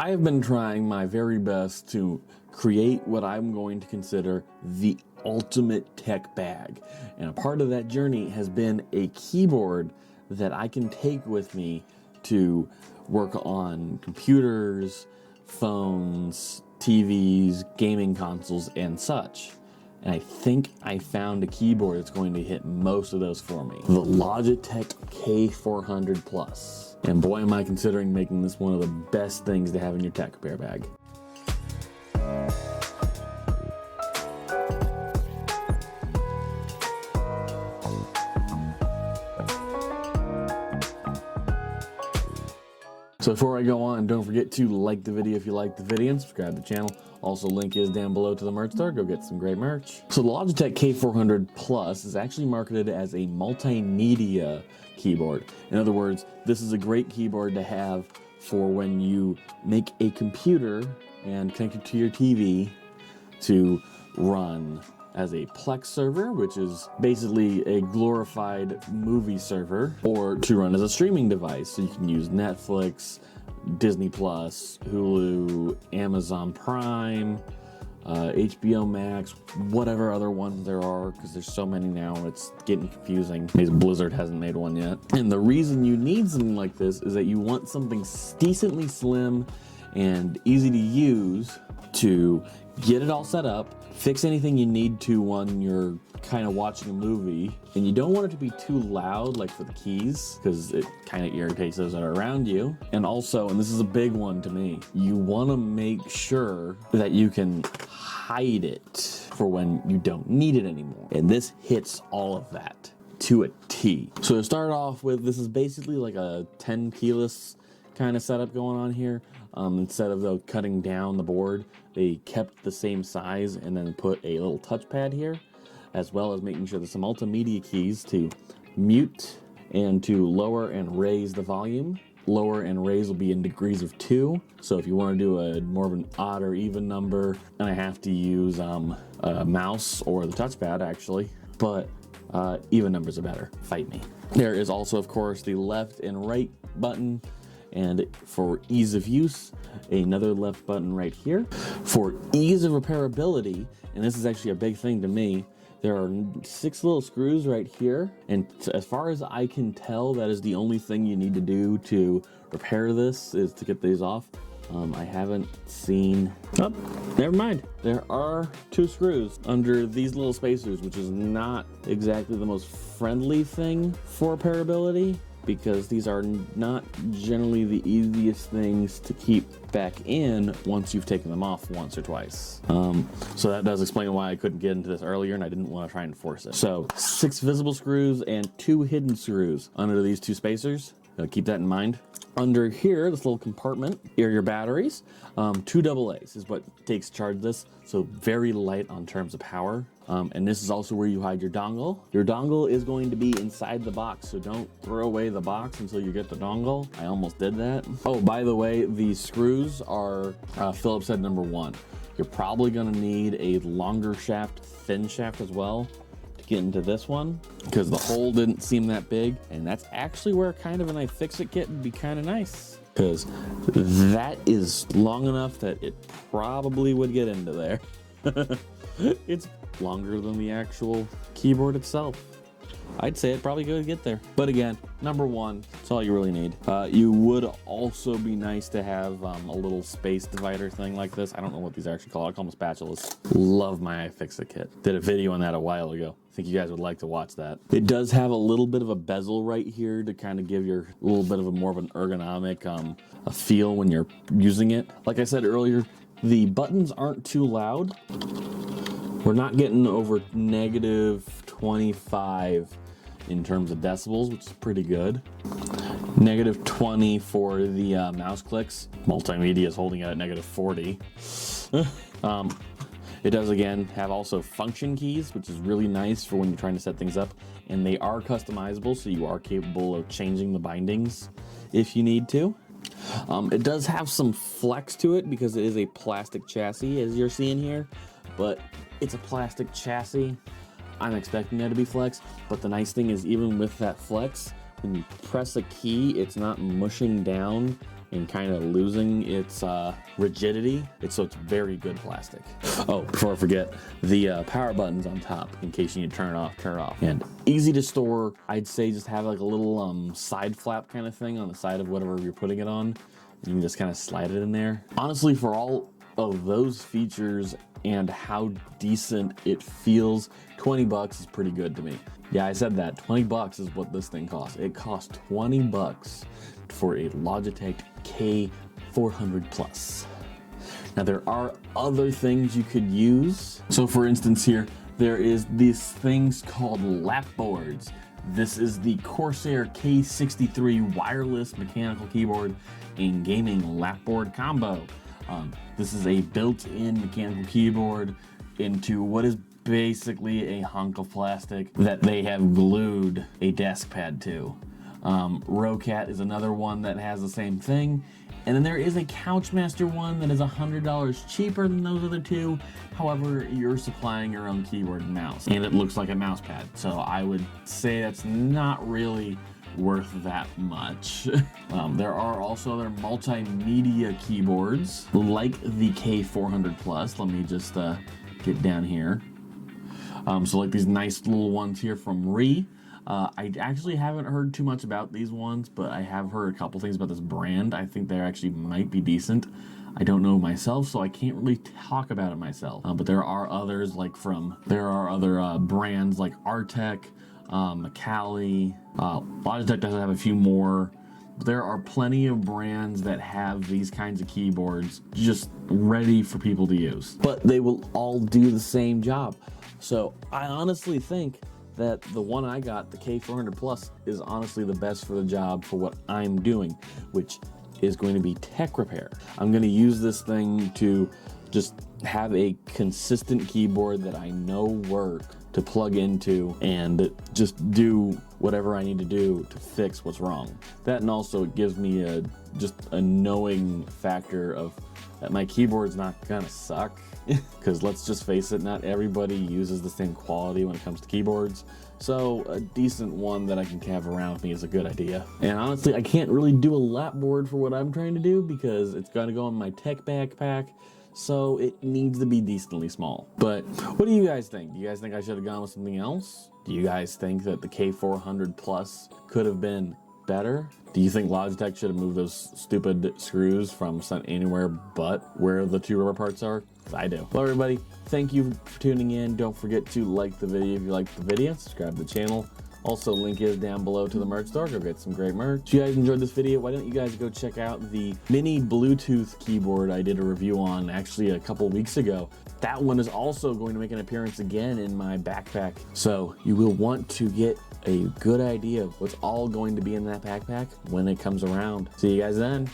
I have been trying my very best to create what I'm going to consider the ultimate tech bag. And a part of that journey has been a keyboard that I can take with me to work on computers, phones, TVs, gaming consoles, and such. And I think I found a keyboard that's going to hit most of those for me. The Logitech K400 Plus. And boy, am I considering making this one of the best things to have in your tech repair bag. So before I go on, don't forget to like the video if you like the video and subscribe to the channel. Also, link is down below to the merch store. Go get some great merch. So the Logitech K400 Plus is actually marketed as a multimedia keyboard. In other words, this is a great keyboard to have for when you make a computer and connect it to your TV to run as a Plex server, which is basically a glorified movie server, or to run as a streaming device. So you can use Netflix, Disney Plus, Hulu, Amazon Prime, HBO Max, whatever other ones there are, because there's so many now, it's getting confusing because Blizzard hasn't made one yet. And the reason you need something like this is that you want something decently slim and easy to use to get it all set up, fix anything you need to when you're kind of watching a movie, and you don't want it to be too loud, like for the keys, because it kind of irritates those that are around you. And also, and this is a big one to me, you want to make sure that you can hide it for when you don't need it anymore. And this hits all of that to a T. So to start off with, this is basically like a 10 keyless kind of setup going on here. Instead of though cutting down the board, they kept the same size and then put a little touchpad here, as well as making sure there's some multimedia keys to mute and to lower and raise the volume. Lower and raise will be in degrees of 2. So if you want to do a more of an odd or even number, and I have to use a mouse or the touchpad actually, but even numbers are better. Fight me. There is also, of course, the left and right button. And for ease of use, another left button right here. For ease of repairability, and this is actually a big thing to me, there are 6 little screws right here. And as far as I can tell, that is the only thing you need to do to repair this, is to get these off. I haven't seen, oh, never mind. There are 2 screws under these little spacers, which is not exactly the most friendly thing for repairability, because these are not generally the easiest things to keep back in once you've taken them off once or twice. So that does explain why I couldn't get into this earlier, and I didn't want to try and force it. So 6 visible screws and 2 hidden screws under these 2 spacers. Gotta keep that in mind. Under here, this little compartment, are your batteries. 2 AA's is what takes charge of this, so very light on terms of power. And this is also where you hide your dongle. Your dongle is going to be inside the box, so don't throw away the box until you get the dongle. I almost did that. Oh, by the way, these screws are Phillips head number 1. You're probably gonna need a longer shaft, thin shaft as well, get into this one, because the hole didn't seem that big, and that's actually where kind of an iFixit kit would be kind of nice, because that is long enough that it probably would get into there. It's longer than the actual keyboard itself. I'd say it probably could get there. But again, number 1, that's all you really need. You would also be nice to have a little space divider thing like this. I don't know what these are actually called. I call them spatulas. Love my iFixit kit. Did a video on that a while ago. I think you guys would like to watch that. It does have a little bit of a bezel right here to kind of give your a little bit of a more of an ergonomic a feel when you're using it. Like I said earlier, the buttons aren't too loud. We're not getting over -25 in terms of decibels, which is pretty good. -20 for the mouse clicks. Multimedia is holding it at -40. It does again have also function keys, which is really nice for when you're trying to set things up, and they are customizable, so you are capable of changing the bindings if you need to. It does have some flex to it because it is a plastic chassis, as you're seeing here, but it's a plastic chassis. I'm expecting there to be flex, but the nice thing is even with that flex, when you press a key, it's not mushing down and kind of losing its rigidity. So it's very good plastic. Oh, before I forget, the power button's on top in case you need to turn it off. And easy to store. I'd say just have like a little side flap kind of thing on the side of whatever you're putting it on. And you can just kind of slide it in there. Honestly, for all of those features and how decent it feels, 20 bucks is pretty good to me. Yeah, I said that. 20 bucks is what this thing costs. It costs 20 bucks for a Logitech K400 Plus. Now there are other things you could use. So for instance here, there is these things called lap boards. This is the Corsair K63 wireless mechanical keyboard and gaming lapboard combo. This is a built-in mechanical keyboard into what is basically a hunk of plastic that they have glued a desk pad to. Rocat is another one that has the same thing. And then there is a Couchmaster one that is $100 cheaper than those other two. However, you're supplying your own keyboard and mouse, and it looks like a mouse pad. So I would say that's not really worth that much. There are also other multimedia keyboards like the K400 Plus. Let me just get down here. So like these nice little ones here from Re. I actually haven't heard too much about these ones, but I have heard a couple things about this brand. I think they actually might be decent. I don't know myself, so I can't really talk about it myself. But there are others there are other brands like Artec, Macali. Logitech does have a few more. There are plenty of brands that have these kinds of keyboards just ready for people to use. But they will all do the same job. So I honestly think that the one I got, the K400 Plus, is honestly the best for the job for what I'm doing, which is going to be tech repair. I'm going to use this thing to just have a consistent keyboard that I know works to plug into and just do whatever I need to do to fix what's wrong. That, and also it gives me just a knowing factor of that my keyboard's not gonna suck, because let's just face it, not everybody uses the same quality when it comes to keyboards. So a decent one that I can have around with me is a good idea. And honestly, I can't really do a lap board for what I'm trying to do because it's gonna go in my tech backpack. So it needs to be decently small. But what do you guys think? Do you guys think I should have gone with something else? Do you guys think that the K400 Plus could have been better? Do you think Logitech should have moved those stupid screws from anywhere but where the two rubber parts are? I do. Well, everybody, thank you for tuning in. Don't forget to like the video if you liked the video. Subscribe to the channel. Also, link is down below to the merch store. Go get some great merch. If you guys enjoyed this video, why don't you guys go check out the mini Bluetooth keyboard I did a review on actually a couple weeks ago. That one is also going to make an appearance again in my backpack. So you will want to get a good idea of what's all going to be in that backpack when it comes around. See you guys then.